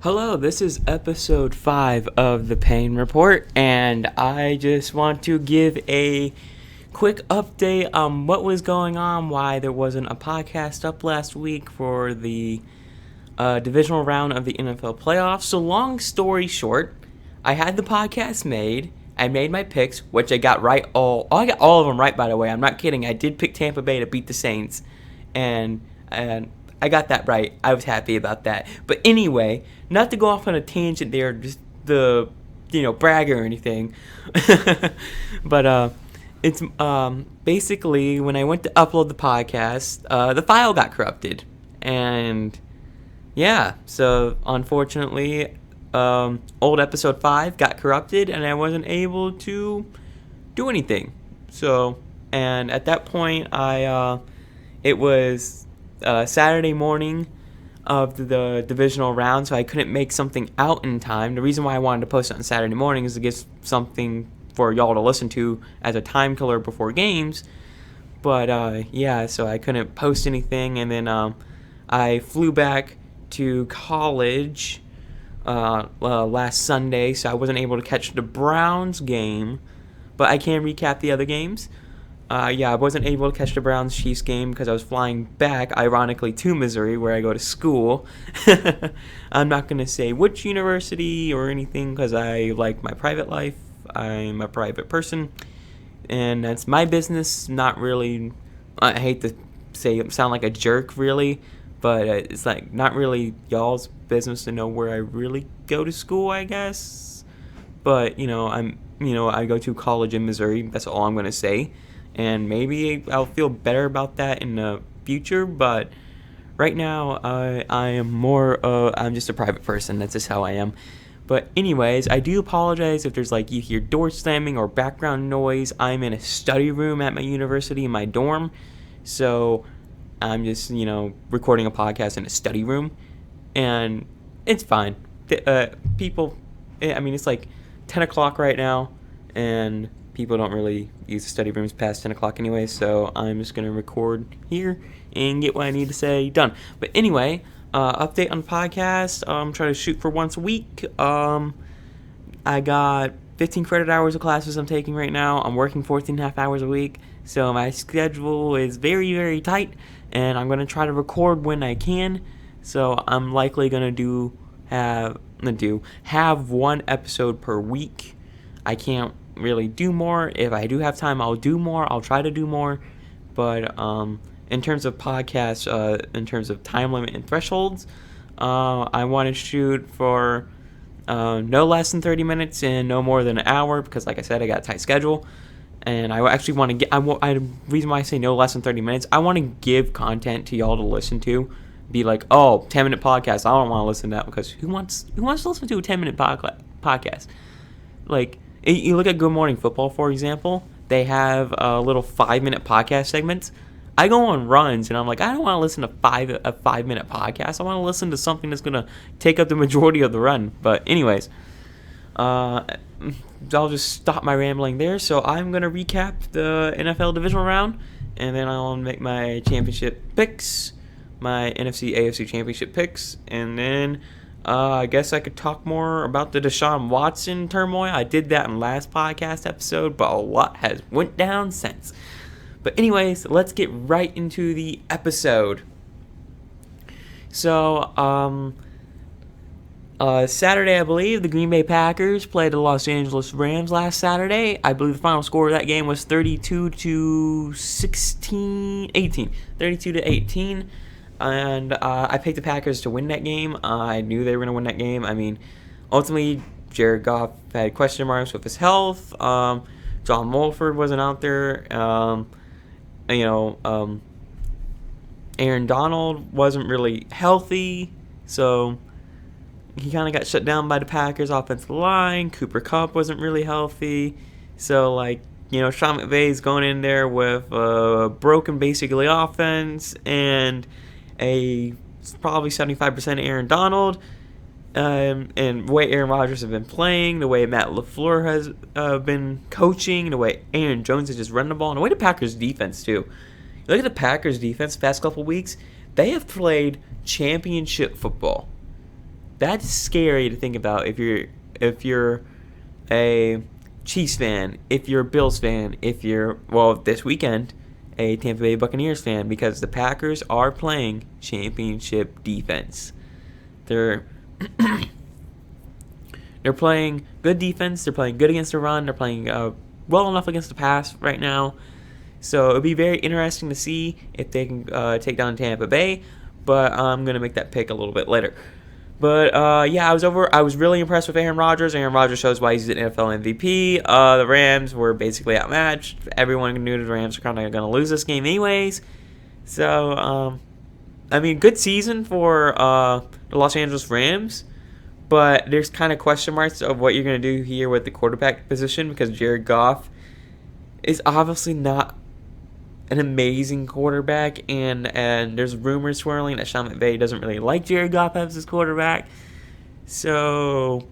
Hello, this is episode 5 of the Payne Report, and I just want to give a quick update on what was going on, why there wasn't a podcast up last week for the divisional round of the NFL playoffs. So long story short, I had the podcast made. I made my picks, which I got right I got all of them right, by the way. I'm not kidding. I did pick Tampa Bay to beat the Saints, and I got that right. I was happy about that. But anyway, not to go off on a tangent there, just the brag or anything. But it's basically when I went to upload the podcast, the file got corrupted, and yeah, so unfortunately, old episode 5 got corrupted, and I wasn't able to do anything. So, and at that point, it was Saturday morning of the divisional round, so I couldn't make something out in time. The reason why I wanted to post it on Saturday morning is to give something for y'all to listen to as a time killer before games. But yeah, so I couldn't post anything, and then I flew back to college last Sunday, so I wasn't able to catch the Browns game, but I can recap the other games. Yeah, I wasn't able to catch the Browns-Chiefs game because I was flying back, ironically, to Missouri, where I go to school. I'm not going to say which university or anything because I like my private life. I'm a private person, and that's my business. Not really, I hate to sound like a jerk, really, but it's like not really y'all's business to know where I really go to school, I guess. But, I go to college in Missouri. That's all I'm going to say. And maybe I'll feel better about that in the future, but right now I am I'm just a private person. That's just how I am. But anyways, I do apologize if there's you hear door slamming or background noise. I'm in a study room at my university in my dorm, so I'm just, recording a podcast in a study room, and it's fine. People, it's 10 o'clock right now, and people don't really use the study rooms past 10 o'clock anyway, so I'm just going to record here and get what I need to say done. But anyway, update on the podcast. I'm trying to shoot for once a week. I got 15 credit hours of classes I'm taking right now. I'm working 14.5 hours a week, so my schedule is very, very tight, and I'm going to try to record when I can. So I'm likely going to have one episode per week. I can't really do more. If I do have time, I'll do more. I'll try to do more. But in terms of podcasts, in terms of time limit and thresholds, I want to shoot for no less than 30 minutes and no more than an hour because, like I said, I got a tight schedule. And I actually want to get. The reason why I say no less than 30 minutes, I want to give content to y'all to listen to. Be like, 10-minute podcast. I don't want to listen to that because who wants to listen to a 10-minute podcast? You look at Good Morning Football, for example. They have little 5-minute podcast segments. I go on runs, and I'm like, I don't want to listen to a 5-minute podcast. I want to listen to something that's going to take up the majority of the run. But anyways, I'll just stop my rambling there. So I'm going to recap the NFL divisional round, and then I'll make my championship picks, my NFC, AFC championship picks, and then I guess I could talk more about the Deshaun Watson turmoil. I did that in last podcast episode, but a lot has went down since. But anyways, let's get right into the episode. So, Saturday, I believe, the Green Bay Packers played the Los Angeles Rams last Saturday. I believe the final score of that game was 32-18. And I picked the Packers to win that game. I knew they were going to win that game. Ultimately, Jared Goff had question marks with his health. John Wolford wasn't out there. Aaron Donald wasn't really healthy, so he kind of got shut down by the Packers' offensive line. Cooper Kupp wasn't really healthy, so Sean McVay's going in there with a broken, basically, offense and a probably 75% Aaron Donald, and the way Aaron Rodgers has been playing, the way Matt LaFleur has been coaching, the way Aaron Jones has just run the ball, and the way the Packers defense too. You look at the Packers defense the past couple weeks, they have played championship football. That's scary to think about if you're a Chiefs fan, if you're a Bills fan, if you're, well, this weekend, a Tampa Bay Buccaneers fan, because the Packers are playing championship defense. They're they're playing good defense. They're playing good against the run. They're playing well enough against the pass right now. So it'll be very interesting to see if they can take down Tampa Bay. But I'm gonna make that pick a little bit later. But yeah, I was really impressed with Aaron Rodgers. Aaron Rodgers shows why he's an NFL MVP. The Rams were basically outmatched. Everyone knew the Rams were kind of going to lose this game anyways. So I mean, good season for the Los Angeles Rams. But there's kind of question marks of what you're going to do here with the quarterback position, because Jared Goff is obviously not an amazing quarterback, and there's rumors swirling that Sean McVay doesn't really like Jared Goff as his quarterback. So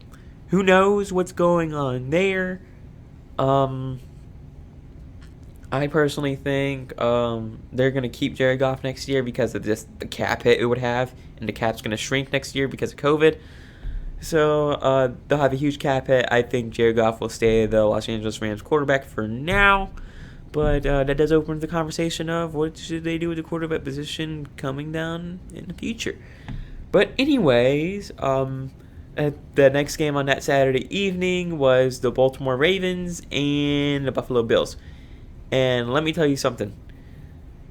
who knows what's going on there? I personally think they're going to keep Jared Goff next year because of just the cap hit it would have, and the cap's going to shrink next year because of COVID. So they'll have a huge cap hit. I think Jared Goff will stay the Los Angeles Rams quarterback for now. But that does open the conversation of what should they do with the quarterback position coming down in the future. But anyways, the next game on that Saturday evening was the Baltimore Ravens and the Buffalo Bills. And let me tell you something.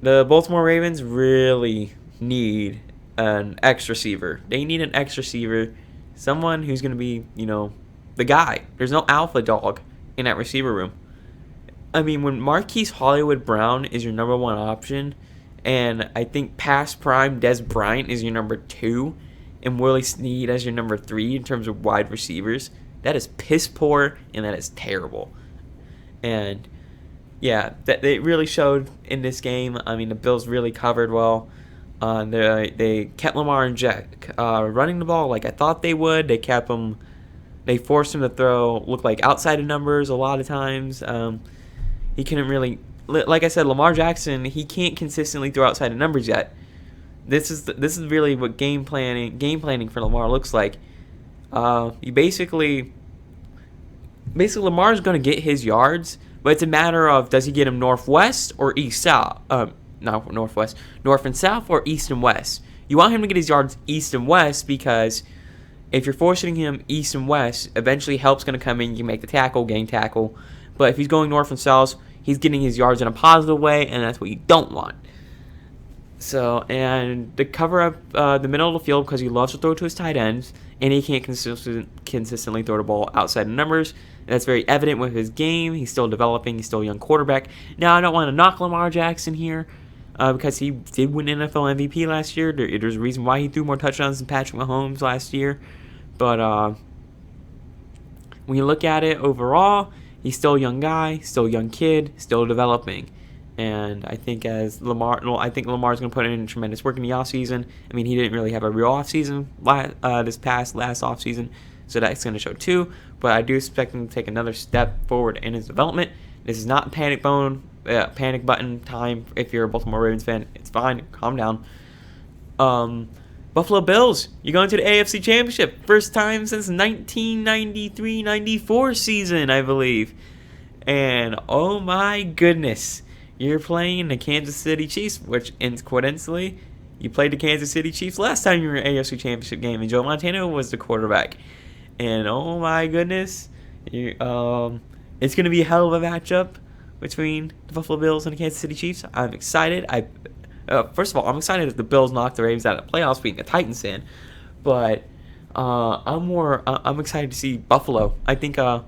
The Baltimore Ravens really need an X receiver. They need an X receiver. Someone who's going to be, the guy. There's no alpha dog in that receiver room. I mean, when Marquise Hollywood Brown is your number one option, and I think past prime Des Bryant is your number 2, and Willie Snead as your number 3 in terms of wide receivers, that is piss poor, and that is terrible. And yeah, that it really showed in this game. I mean, the Bills really covered well. They kept Lamar in check, running the ball like I thought they would. They kept him. They forced him to throw, look like outside of numbers a lot of times. He couldn't really, like I said, Lamar Jackson. He can't consistently throw outside of numbers yet. This is really what game planning for Lamar looks like. You basically Lamar's going to get his yards, but it's a matter of, does he get him northwest or east south? Not northwest, north and south, or east and west. You want him to get his yards east and west, because if you're forcing him east and west, eventually help's going to come in. You can make the tackle, gain tackle. But if he's going north and south, he's getting his yards in a positive way, and that's what you don't want. So, and to cover up the middle of the field, because he loves to throw to his tight ends, and he can't consistently throw the ball outside of numbers. That's very evident with his game. He's still developing. He's still a young quarterback. Now, I don't want to knock Lamar Jackson here, because he did win NFL MVP last year. There's a reason why he threw more touchdowns than Patrick Mahomes last year. But when you look at it overall, he's still a young guy, still a young kid, still developing. And I think Lamar's going to put in tremendous work in the offseason. I mean, he didn't really have a real offseason last offseason, so that's going to show too. But I do expect him to take another step forward in his development. This is not panic button time. If you're a Baltimore Ravens fan, it's fine. Calm down. Buffalo Bills, you're going to the AFC Championship. First time since 1993-94 season, I believe. And oh my goodness, you're playing the Kansas City Chiefs, which coincidentally, you played the Kansas City Chiefs last time you were in an AFC Championship game, and Joe Montana was the quarterback. And oh my goodness, it's going to be a hell of a matchup between the Buffalo Bills and the Kansas City Chiefs. I'm excited. First of all, I'm excited if the Bills knock the Ravens out of the playoffs, being a Titans fan. But I'm excited to see Buffalo. I think after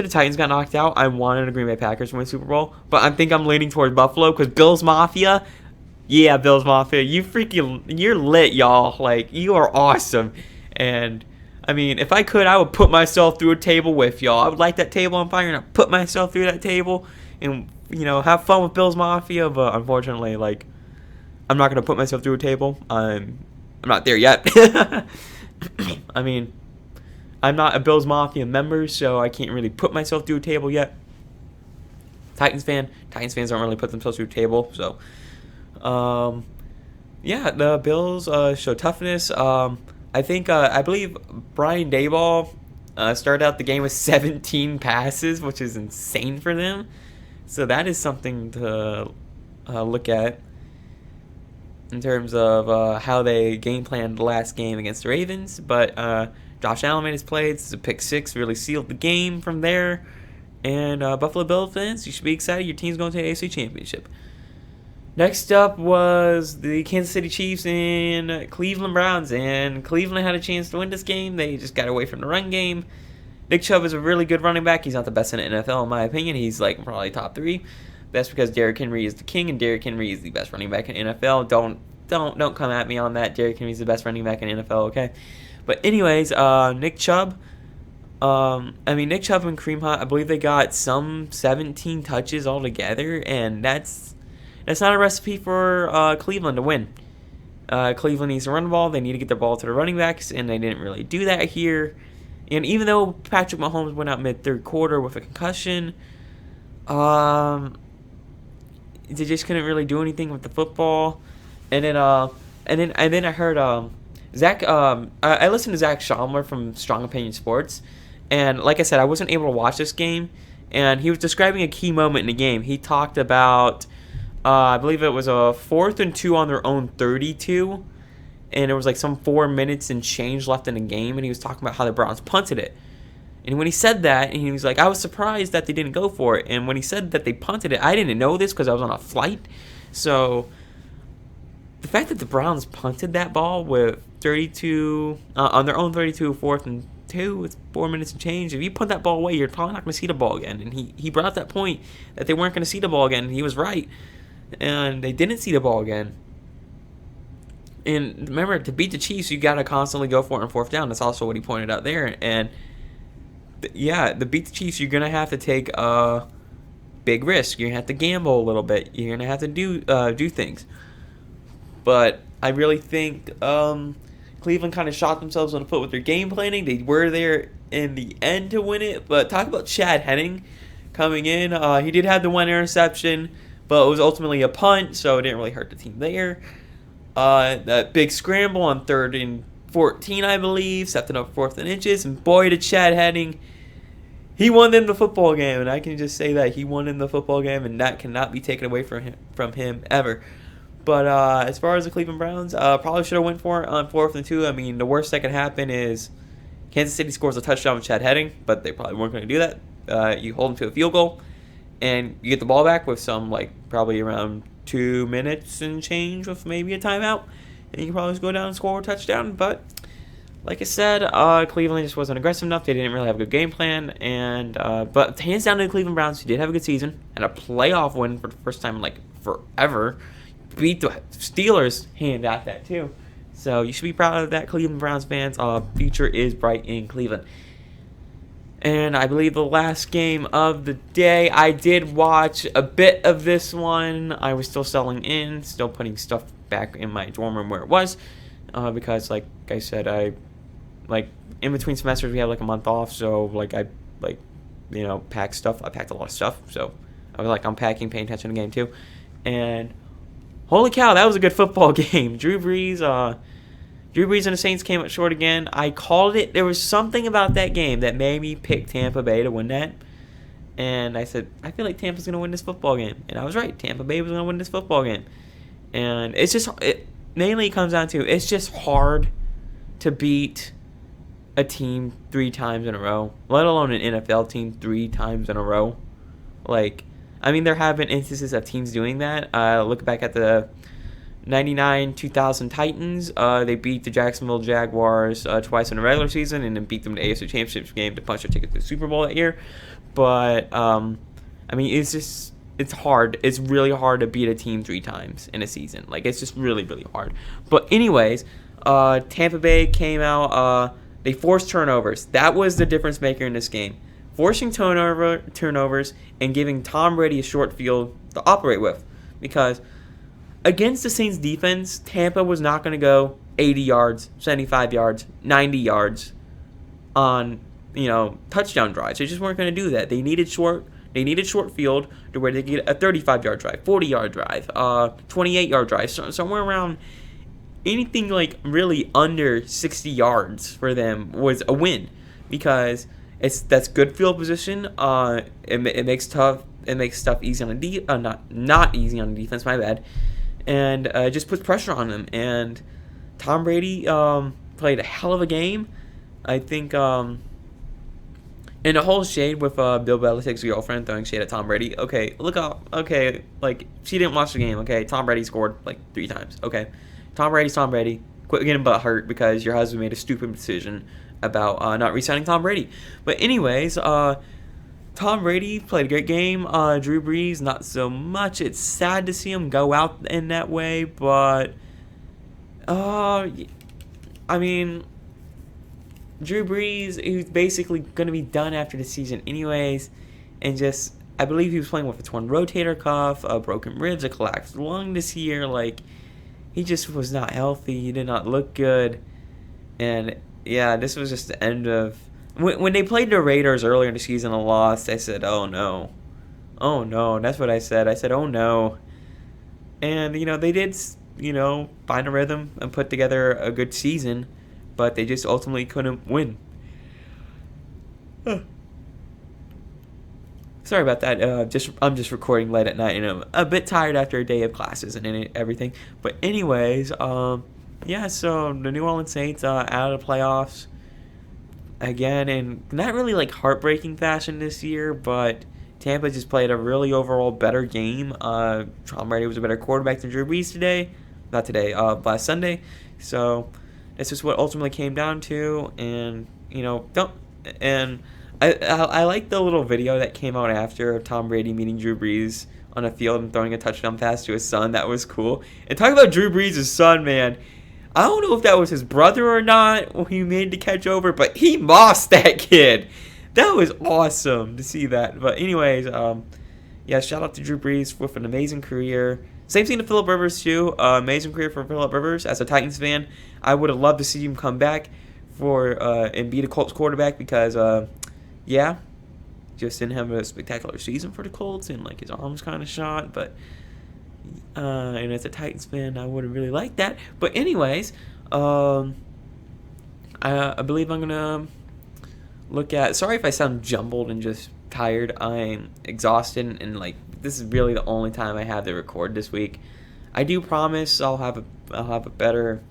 the Titans got knocked out, I wanted the Green Bay Packers to win the Super Bowl. But I think I'm leaning towards Buffalo, because Bills Mafia. Yeah, Bills Mafia. You're lit, y'all. Like, you are awesome. And I mean, if I could, I would put myself through a table with y'all. I would light that table on fire and I'd put myself through that table and, have fun with Bills Mafia. But unfortunately, I'm not going to put myself through a table. I'm not there yet. I mean, I'm not a Bills Mafia member, so I can't really put myself through a table yet. Titans fans don't really put themselves through a table. So, Yeah, the Bills show toughness. I believe Brian Daboll started out the game with 17 passes, which is insane for them. So that is something to look at in terms of how they game planned the last game against the Ravens. But Josh Allen made his plays. It's a pick six, really sealed the game from there. And Buffalo Bills fans, you should be excited. Your team's going to the AFC Championship. Next up was the Kansas City Chiefs and Cleveland Browns. And Cleveland had a chance to win this game. They just got away from the run game. Nick Chubb is a really good running back. He's not the best in the NFL, in my opinion. He's like probably top 3. That's because Derrick Henry is the king, and Derrick Henry is the best running back in the NFL. Don't come at me on that. Derrick Henry is the best running back in the NFL, okay? But anyways, Nick Chubb. Nick Chubb and Kareem Hunt, I believe they got some 17 touches altogether, and that's not a recipe for Cleveland to win. Cleveland needs to run the ball. They need to get the ball to the running backs, and they didn't really do that here. And even though Patrick Mahomes went out mid-third quarter with a concussion, they just couldn't really do anything with the football. And then I heard Zach. I listened to Zach Schaumler from Strong Opinion Sports, and like I said, I wasn't able to watch this game. And he was describing a key moment in the game. He talked about, I believe it was a 4th and 2 on their own 32. And it was like some 4 minutes and change left in the game, and he was talking about how the Browns punted it. And when he said that, and he was like, I was surprised that they didn't go for it. And when he said that they punted it, I didn't know this because I was on a flight. So the fact that the Browns punted that ball with 32 on their own 32, 4th and 2 with 4 minutes and change, if you punt that ball away, you're probably not going to see the ball again. And he brought up that point that they weren't going to see the ball again, and he was right. And they didn't see the ball again. And remember, to beat the Chiefs, you got to constantly go for it on 4th down. That's also what he pointed out there. And to beat the Chiefs, you're going to have to take a big risk. You're going to have to gamble a little bit. You're going to have to do things. But I really think Cleveland kind of shot themselves in the foot with their game planning. They were there in the end to win it. But talk about Chad Henning coming in. He did have the one interception, but it was ultimately a punt, so it didn't really hurt the team there. That big scramble on 3rd and 14, I believe, set it up 4th and inches, and boy, did Chad Henning, he won in the football game, and I can just say that he won in the football game, and that cannot be taken away from him ever. But as far as the Cleveland Browns, probably should have went for it on 4th and 2. I mean, the worst that could happen is Kansas City scores a touchdown with Chad Henning, but they probably weren't going to do that. You hold them to a field goal, and you get the ball back with some, probably around 2 minutes and change with maybe a timeout, and you can probably just go down and score a touchdown. But like I said, Cleveland just wasn't aggressive enough. They didn't really have a good game plan, and but hands down to the Cleveland Browns, who did have a good season and a playoff win for the first time in forever. Beat the Steelers, hand out that too. So you should be proud of that, Cleveland Browns fans. Future is bright in Cleveland. And I believe the last game of the day, I did watch a bit of this one. I was still selling in, still putting stuff back in my dorm room where it was. Because, like I said, in between semesters, we have, a month off. So, pack stuff. I packed a lot of stuff. So, I was, unpacking, paying attention to the game, too. And, holy cow, that was a good football game. Drew Brees and the Saints came up short again. I called it. There was something about that game that made me pick Tampa Bay to win that. And I said, I feel like Tampa's going to win this football game. And I was right. Tampa Bay was going to win this football game. And it mainly comes down to, it's just hard to beat a team 3 times in a row, let alone an NFL team 3 times in a row. There have been instances of teams doing that. Look back at the 99-2000 Titans. They beat the Jacksonville Jaguars twice in the regular season, and then beat them in the AFC Championship game to punch their ticket to the Super Bowl that year. But it's hard. It's really hard to beat a team 3 times in a season. It's just really, really hard. But anyways, Tampa Bay came out. They forced turnovers. That was the difference maker in this game. Forcing turnovers and giving Tom Brady a short field to operate with, because against the Saints defense, Tampa was not going to go 80 yards, 75 yards, 90 yards on, touchdown drives. They just weren't going to do that. They needed short field to where they could get a 35-yard drive, 40-yard drive, 28-yard drive, somewhere around anything like really under 60 yards for them was a win, because that's good field position. It makes stuff easy on the not easy on the defense. My bad, and it just puts pressure on them. And Tom Brady played a hell of a game. I think. And the whole shade with Bill Belichick's girlfriend throwing shade at Tom Brady. Okay, look up. Okay, like, she didn't watch the game. Okay, Tom Brady scored like 3 times. Okay, Tom Brady's Tom Brady. Quit getting butt hurt because your husband made a stupid decision about not re-signing Tom Brady. But anyways, Tom Brady played a great game. Drew Brees, not so much. It's sad to see him go out in that way, but I mean, Drew Brees, who's basically going to be done after the season anyways, and just, I believe he was playing with a torn rotator cuff, broken ribs, a collapsed lung this year. Like, he just was not healthy. He did not look good. And, yeah, this was just the end of... When they played the Raiders earlier in the season and lost, I said, oh, no. Oh, no. That's what I said. I said, oh, no. And, they did, find a rhythm and put together a good season, but they just ultimately couldn't win. Sorry about that. I'm just recording late at night, and I'm a bit tired after a day of classes and everything. But anyways, yeah. So the New Orleans Saints out of the playoffs again, and not really like heartbreaking fashion this year, but Tampa just played a really overall better game. Tom Brady was a better quarterback than Drew Brees last Sunday. So it's just what ultimately came down to, and I like the little video that came out after of Tom Brady meeting Drew Brees on a field and throwing a touchdown pass to his son. That was cool. And talk about Drew Brees' son, man. I don't know if that was his brother or not when he made the catch over, but he mossed that kid. That was awesome to see that. But anyways, yeah, shout out to Drew Brees with an amazing career. Same thing to Phillip Rivers, too. Amazing career for Phillip Rivers. As a Titans fan, I would have loved to see him come back and be the Colts quarterback because, yeah, just didn't have a spectacular season for the Colts, and like his arm's kind of shot. But and as a Titans fan, I would have really liked that. But anyways, I believe I'm gonna look at. Sorry if I sound jumbled and just tired. I'm exhausted, and like this is really the only time I have to record this week. I do promise I'll have a better.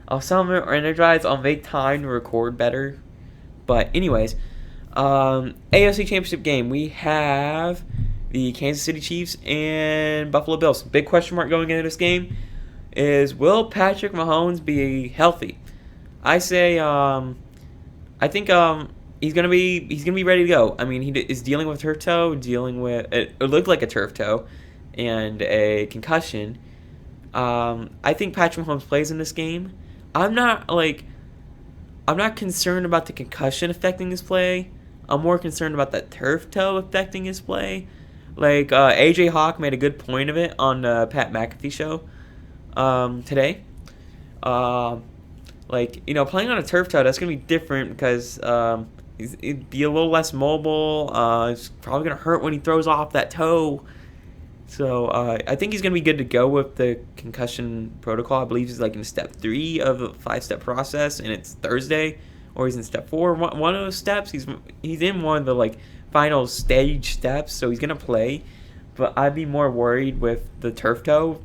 I'll sound more energized. I'll make time to record better. But anyways. AFC Championship game, we have the Kansas City Chiefs and Buffalo Bills. Big question mark going into this game is, will Patrick Mahomes be healthy? I say, I think he's gonna be ready to go. I mean, he is dealing with turf toe, it looked like a turf toe, and a concussion. I think Patrick Mahomes plays in this game. I'm not concerned about the concussion affecting his play. I'm more concerned about that turf toe affecting his play. Like, AJ Hawk made a good point of it on the Pat McAfee show today. Playing on a turf toe, that's going to be different because he'd be a little less mobile. It's probably going to hurt when he throws off that toe. So I think he's going to be good to go with the concussion protocol. I believe he's like in step 3 of a 5-step process, and it's Thursday. Or he's in step 4. One of those steps, he's in one of the like final stage steps, so he's gonna play. But I'd be more worried with the turf toe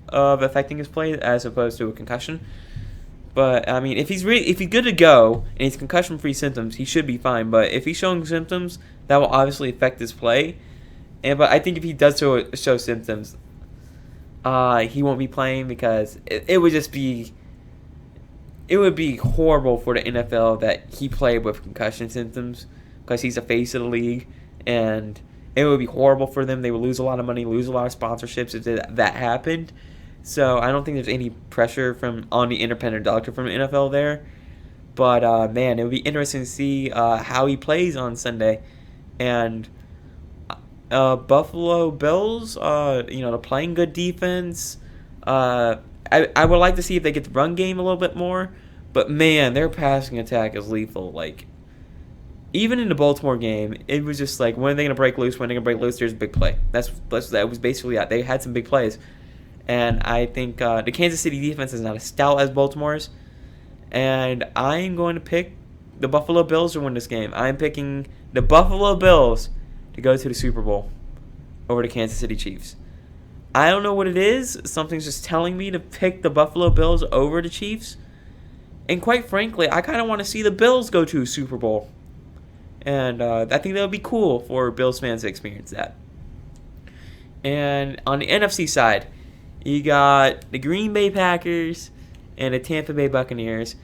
of affecting his play as opposed to a concussion. But I mean, if he's good to go and he's concussion-free symptoms, he should be fine. But if he's showing symptoms, that will obviously affect his play. But I think if he does show symptoms, he won't be playing because it would just be. It would be horrible for the NFL that he played with concussion symptoms because he's a face of the league, and it would be horrible for them. They would lose a lot of money, lose a lot of sponsorships if that happened. So I don't think there's any pressure on the independent doctor from the NFL there. But, man, it would be interesting to see how he plays on Sunday. And Buffalo Bills, they're playing good defense. I would like to see if they get the run game a little bit more, but man, their passing attack is lethal. Like, even in the Baltimore game, it was just like, when are they going to break loose? When are they going to break loose? There's a big play. That was basically it. They had some big plays, And I think the Kansas City defense is not as stout as Baltimore's. And I'm going to pick the Buffalo Bills to win this game. I'm picking the Buffalo Bills to go to the Super Bowl over the Kansas City Chiefs. I don't know what it is. Something's just telling me to pick the Buffalo Bills over the Chiefs. And quite frankly, I kind of want to see the Bills go to a Super Bowl. And I think that would be cool for Bills fans to experience that. And on the NFC side, you got the Green Bay Packers and the Tampa Bay Buccaneers.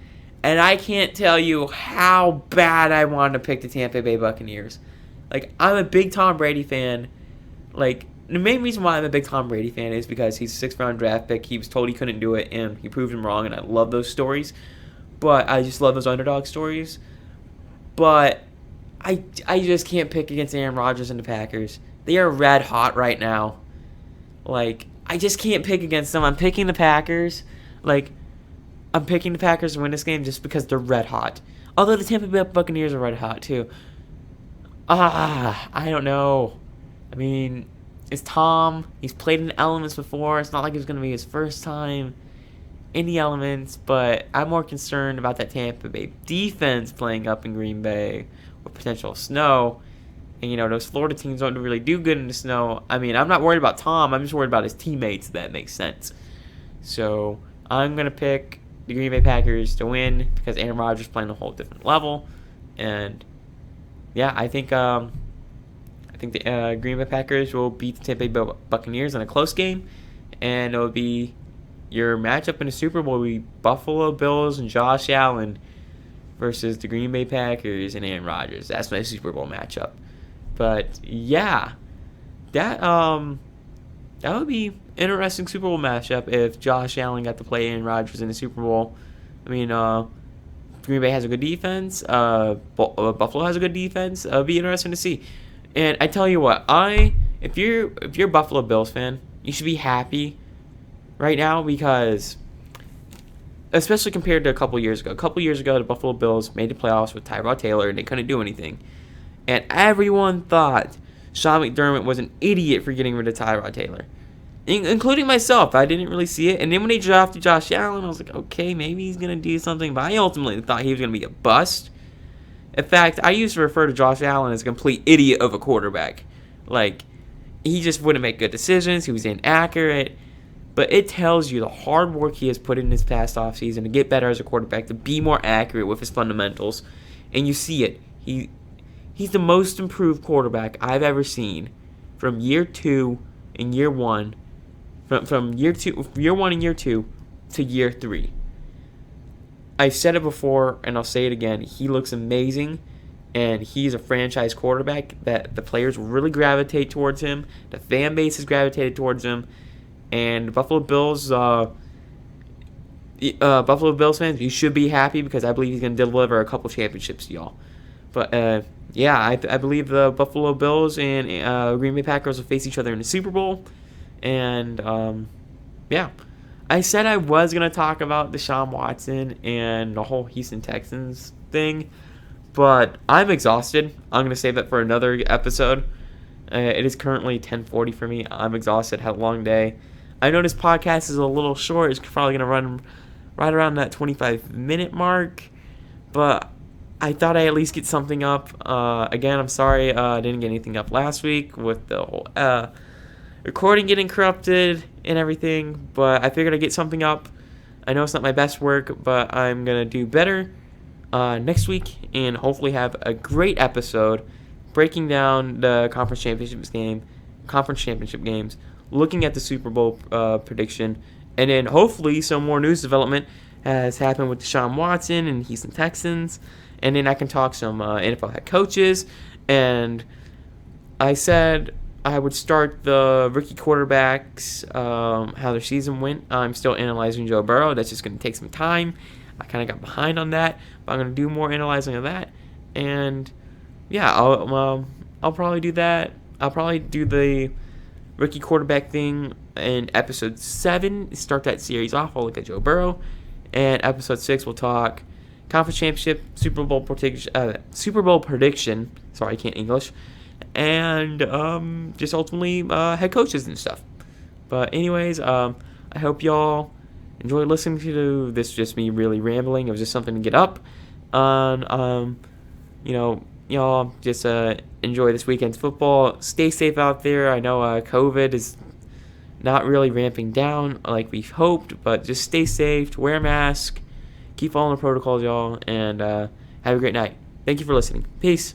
And I can't tell you how bad I want to pick the Tampa Bay Buccaneers. Like, I'm a big Tom Brady fan. Like, the main reason why I'm a big Tom Brady fan is because he's a 6th round draft pick. He was told he couldn't do it, and he proved him wrong, and I love those stories. But I just love those underdog stories. But I just can't pick against Aaron Rodgers and the Packers. They are red hot right now. Like, I just can't pick against them. I'm picking the Packers. Like, I'm picking the Packers to win this game just because they're red hot. Although the Tampa Bay Buccaneers are red hot too. I don't know. I mean, it's Tom. He's played in elements before. It's not like it's going to be his first time in the elements. But I'm more concerned about that Tampa Bay defense playing up in Green Bay with potential snow. And, you know, those Florida teams don't really do good in the snow. I mean, I'm not worried about Tom. I'm just worried about his teammates, if that makes sense. So, I'm going to pick the Green Bay Packers to win because Aaron Rodgers is playing a whole different level. And, yeah, I think the Green Bay Packers will beat the Tampa Bay Buccaneers in a close game. And it will be your matchup in the Super Bowl will be Buffalo Bills and Josh Allen versus the Green Bay Packers and Aaron Rodgers. That's my Super Bowl matchup. But yeah, that would be interesting Super Bowl matchup if Josh Allen got to play Aaron Rodgers in the Super Bowl. I mean, Green Bay has a good defense. Buffalo has a good defense. It'll be interesting to see. And I tell you what, if you're a Buffalo Bills fan, you should be happy right now because, especially compared to a couple years ago. A couple years ago, the Buffalo Bills made the playoffs with Tyrod Taylor, and they couldn't do anything. And everyone thought Sean McDermott was an idiot for getting rid of Tyrod Taylor, including myself. I didn't really see it. And then when they drafted Josh Allen, I was like, okay, maybe he's going to do something. But I ultimately thought he was going to be a bust. In fact, I used to refer to Josh Allen as a complete idiot of a quarterback. Like, he just wouldn't make good decisions. He was inaccurate. But it tells you the hard work he has put in this past offseason to get better as a quarterback, to be more accurate with his fundamentals. And you see it. He's the most improved quarterback I've ever seen from year 2 and year 1. From year 1 and year 2 to year 3. I've said it before and I'll say it again. He looks amazing, and he's a franchise quarterback that the players really gravitate towards him. The fan base has gravitated towards him, and the Buffalo Bills fans, you should be happy because I believe he's going to deliver a couple championships to y'all. But yeah, I believe the Buffalo Bills and Green Bay Packers will face each other in the Super Bowl, and yeah. I said I was going to talk about Deshaun Watson and the whole Houston Texans thing, but I'm exhausted. I'm going to save that for another episode. It is currently 10:40 for me. I'm exhausted. Had a long day. I know this podcast is a little short. It's probably going to run right around that 25-minute mark, but I thought I'd at least get something up. Again, I'm sorry I didn't get anything up last week with the whole recording getting corrupted and everything, but I figured I'd get something up. I know it's not my best work, but I'm going to do better next week and hopefully have a great episode breaking down the conference championship games, looking at the Super Bowl prediction, and then hopefully some more news development has happened with Deshaun Watson and Houston Texans, and then I can talk some NFL head coaches, and I said I would start the rookie quarterbacks, how their season went. I'm still analyzing Joe Burrow. That's just going to take some time. I kind of got behind on that, but I'm going to do more analyzing of that. And yeah, I'll probably do that. I'll probably do the rookie quarterback thing in episode 7. Start that series off. I'll look at Joe Burrow. And episode 6, we'll talk conference championship, Super Bowl prediction. Sorry, I can't English. And just ultimately head coaches and stuff. But anyways, I hope y'all enjoy listening to this. Just me really rambling. It was just something to get up on. Y'all just enjoy this weekend's football. Stay safe out there. I know COVID is not really ramping down like we hoped, but just stay safe, wear a mask, keep following the protocols, y'all, and have a great night. Thank you for listening. Peace.